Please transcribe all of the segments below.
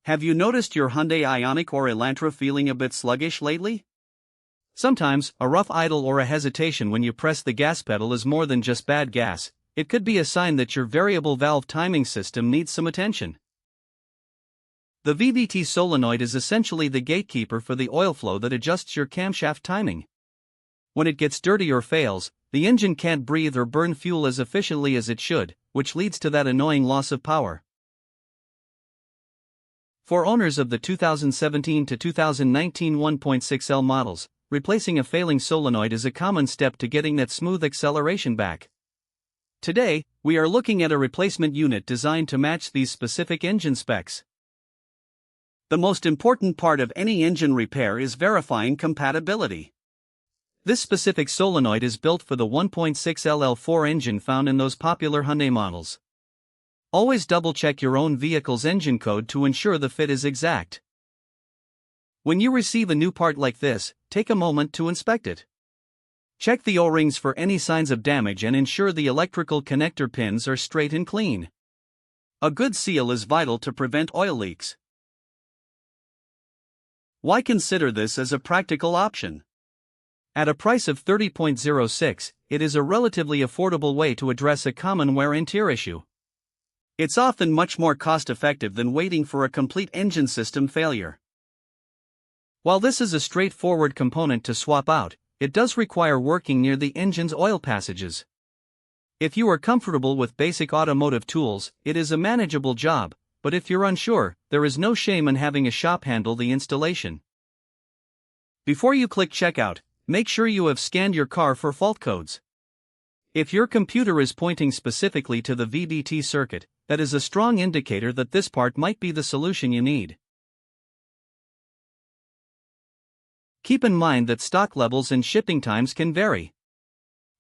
Have you noticed your Hyundai Ioniq or Elantra feeling a bit sluggish lately? Sometimes, a rough idle or a hesitation when you press the gas pedal is more than just bad gas. It could be a sign that your variable valve timing system needs some attention. The VVT solenoid is essentially the gatekeeper for the oil flow that adjusts your camshaft timing. When it gets dirty or fails, the engine can't breathe or burn fuel as efficiently as it should, which leads to that annoying loss of power. For owners of the 2017 to 2019 1.6L models, replacing a failing solenoid is a common step to getting that smooth acceleration back. Today, we are looking at a replacement unit designed to match these specific engine specs. The most important part of any engine repair is verifying compatibility. This specific solenoid is built for the 1.6L L4 engine found in those popular Hyundai models. Always double-check your own vehicle's engine code to ensure the fit is exact. When you receive a new part like this, take a moment to inspect it. Check the O-rings for any signs of damage and ensure the electrical connector pins are straight and clean. A good seal is vital to prevent oil leaks. Why consider this as a practical option? At a price of $30.06, it is a relatively affordable way to address a common wear and tear issue. It's often much more cost-effective than waiting for a complete engine system failure. While this is a straightforward component to swap out, it does require working near the engine's oil passages. If you are comfortable with basic automotive tools, it is a manageable job, but if you're unsure, there is no shame in having a shop handle the installation. Before you click checkout, make sure you have scanned your car for fault codes. If your computer is pointing specifically to the VVT circuit, that is a strong indicator that this part might be the solution you need. Keep in mind that stock levels and shipping times can vary.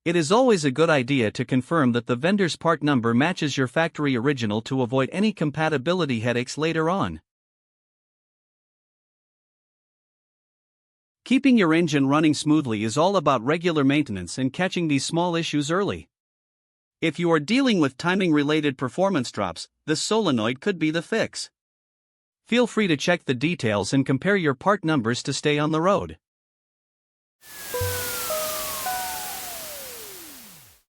It is always a good idea to confirm that the vendor's part number matches your factory original to avoid any compatibility headaches later on. Keeping your engine running smoothly is all about regular maintenance and catching these small issues early. If you are dealing with timing-related performance drops, the solenoid could be the fix. Feel free to check the details and compare your part numbers to stay on the road.